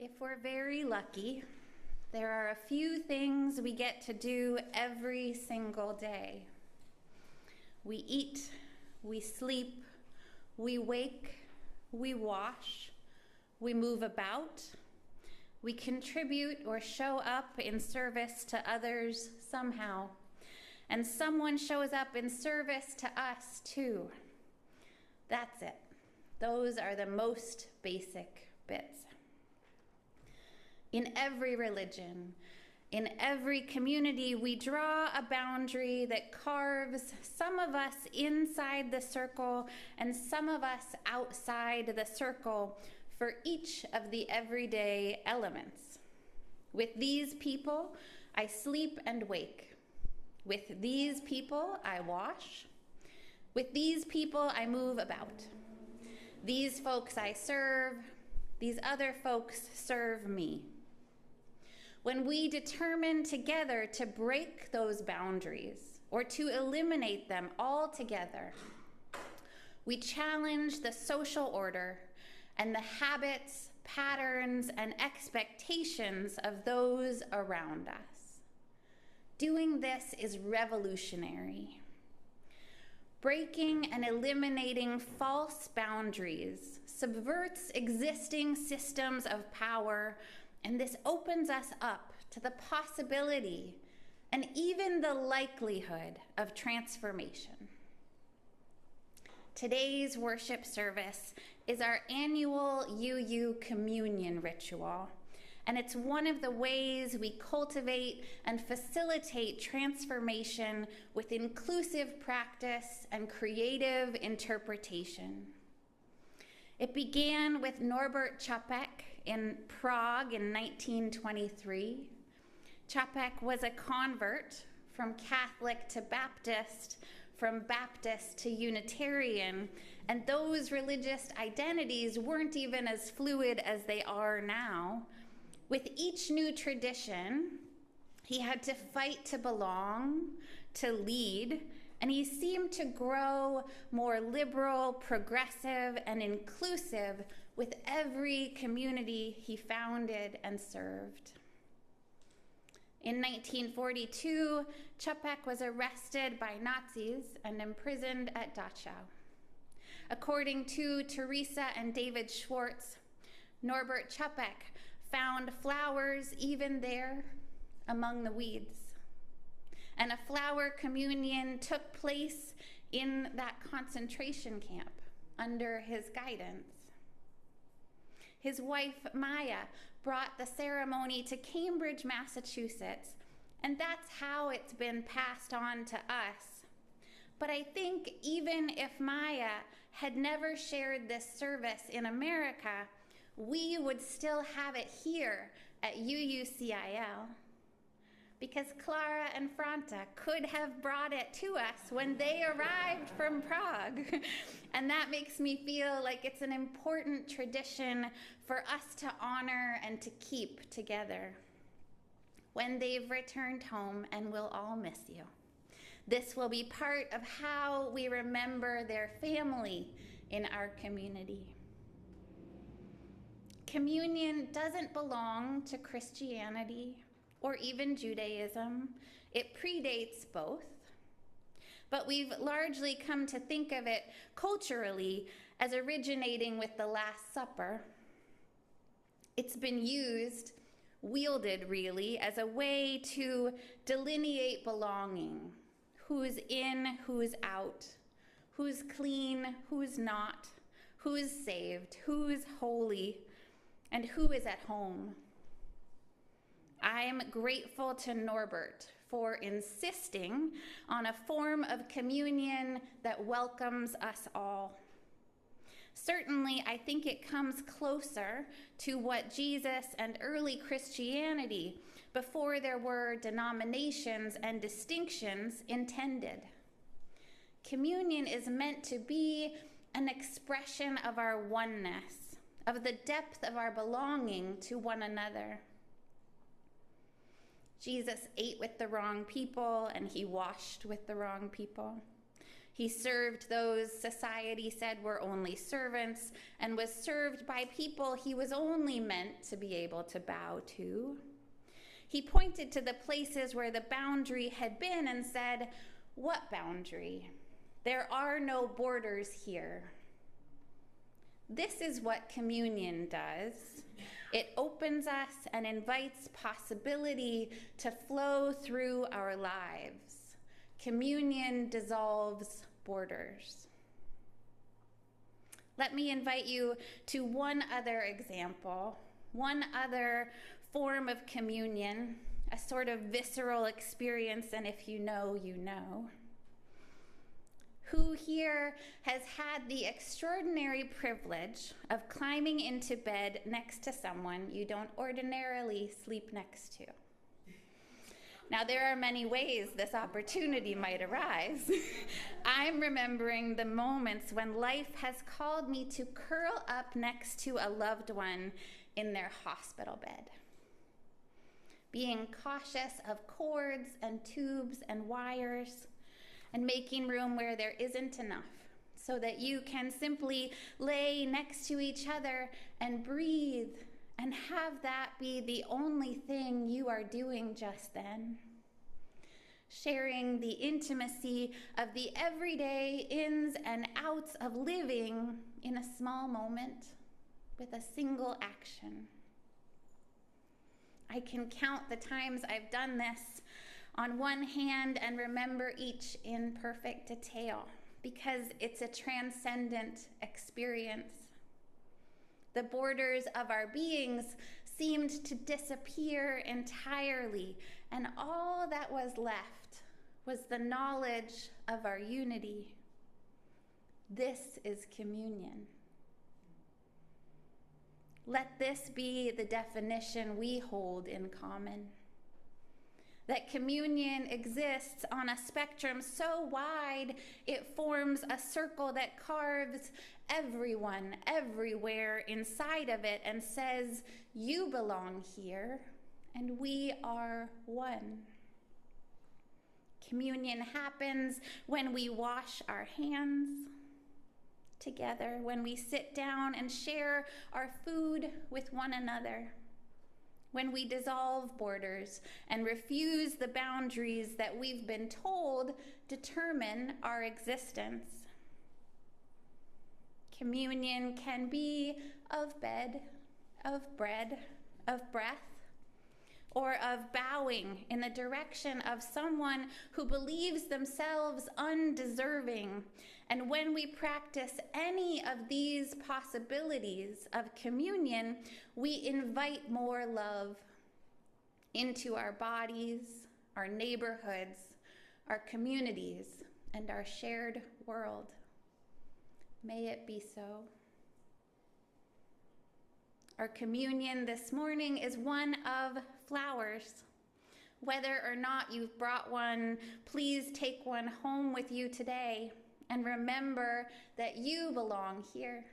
If we're very lucky, there are a few things we get to do every single day. We eat, we sleep, we wake, we wash, we move about, we contribute or show up in service to others somehow, and someone shows up in service to us too. That's it. Those are the most basic bits. In every religion, in every community, we draw a boundary that carves some of us inside the circle and some of us outside the circle for each of the everyday elements. With these people, I sleep and wake. With these people, I wash. With these people, I move about. These folks I serve. These other folks serve me. When we determine together to break those boundaries or to eliminate them altogether, we challenge the social order and the habits, patterns, and expectations of those around us. Doing this is revolutionary. Breaking and eliminating false boundaries subverts existing systems of power, and this opens us up to the possibility and even the likelihood of transformation. Today's worship service is our annual UU communion ritual, and it's one of the ways we cultivate and facilitate transformation with inclusive practice and creative interpretation. It began with Norbert Čapek in Prague in 1923. Čapek was a convert from Catholic to Baptist, from Baptist to Unitarian, and those religious identities weren't even as fluid as they are now. With each new tradition, he had to fight to belong, to lead, and he seemed to grow more liberal, progressive, and inclusive with every community he founded and served. In 1942, Čapek was arrested by Nazis and imprisoned at Dachau. According to Teresa and David Schwartz, Norbert Čapek found flowers even there among the weeds. And a flower communion took place in that concentration camp under his guidance. His wife, Maya, brought the ceremony to Cambridge, Massachusetts, and that's how it's been passed on to us. But I think even if Maya had never shared this service in America, we would still have it here at UUCiL. Because Clara and Franta could have brought it to us when they arrived from Prague. And that makes me feel like it's an important tradition for us to honor and to keep together when they've returned home, and we'll all miss you. This will be part of how we remember their family in our community. Communion doesn't belong to Christianity or even Judaism. It predates both. But we've largely come to think of it culturally as originating with the Last Supper. It's been wielded really, as a way to delineate belonging. Who's in, who's out, who's clean, who's not, who's saved, who's holy, and who is at home. I'm grateful to Norbert for insisting on a form of communion that welcomes us all. Certainly, I think it comes closer to what Jesus and early Christianity, before there were denominations and distinctions, intended. Communion is meant to be an expression of our oneness, of the depth of our belonging to one another. Jesus ate with the wrong people, and he washed with the wrong people. He served those society said were only servants and was served by people he was only meant to be able to bow to. He pointed to the places where the boundary had been and said, "What boundary? There are no borders here." This is what communion does. It opens us and invites possibility to flow through our lives. Communion dissolves borders. Let me invite you to one other example, one other form of communion, a sort of visceral experience, and if you know, you know. Who here has had the extraordinary privilege of climbing into bed next to someone you don't ordinarily sleep next to? Now, there are many ways this opportunity might arise. I'm remembering the moments when life has called me to curl up next to a loved one in their hospital bed, being cautious of cords and tubes and wires, and making room where there isn't enough, so that you can simply lay next to each other and breathe and have that be the only thing you are doing just then. Sharing the intimacy of the everyday ins and outs of living in a small moment with a single action. I can count the times I've done this on one hand and remember each in perfect detail, because it's a transcendent experience. The borders of our beings seemed to disappear entirely, and all that was left was the knowledge of our unity. This is communion. Let this be the definition we hold in common. That communion exists on a spectrum so wide it forms a circle that carves everyone, everywhere inside of it and says, "You belong here, and we are one." Communion happens when we wash our hands together, when we sit down and share our food with one another, when we dissolve borders and refuse the boundaries that we've been told determine our existence. Communion can be of bed, of bread, of breath, or of bowing in the direction of someone who believes themselves undeserving. And when we practice any of these possibilities of communion, we invite more love into our bodies, our neighborhoods, our communities, and our shared world. May it be so. Our communion this morning is one of flowers. Whether or not you've brought one, please take one home with you today and remember that you belong here.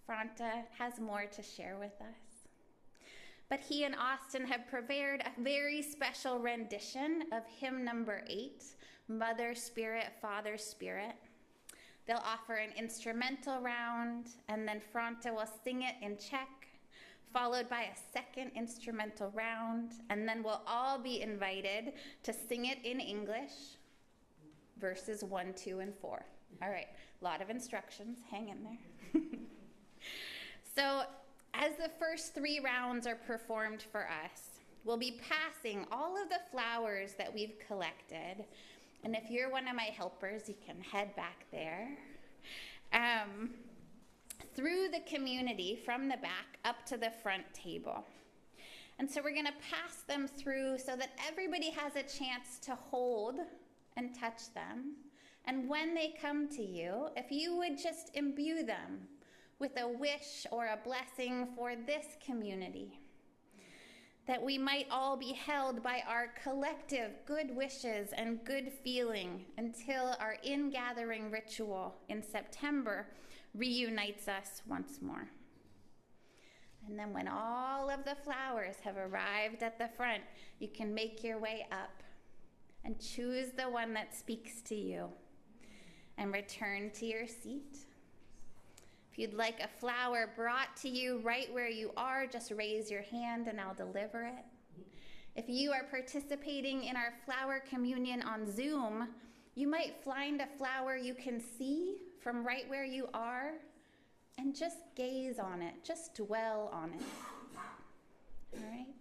Franta has more to share with us, but he and Austin have prepared a very special rendition of hymn number 8, Mother Spirit, Father Spirit. They'll offer an instrumental round, and then Franta will sing it in Czech, followed by a second instrumental round, and then we'll all be invited to sing it in English, verses 1, 2, and 4. All right, a lot of instructions, hang in there. So, as the first 3 rounds are performed for us, we'll be passing all of the flowers that we've collected. And if you're one of my helpers, you can head back there. Through the community from the back up to the front table. And so we're going to pass them through so that everybody has a chance to hold and touch them. And when they come to you, if you would just imbue them with a wish or a blessing for this community, that we might all be held by our collective good wishes and good feeling until our ingathering ritual in September reunites us once more. And then when all of the flowers have arrived at the front, you can make your way up. and choose the one that speaks to you and return to your seat. If you'd like a flower brought to you right where you are, just raise your hand and I'll deliver it. If you are participating in our flower communion on Zoom, you might find a flower you can see from right where you are and just gaze on it, just dwell on it. All right?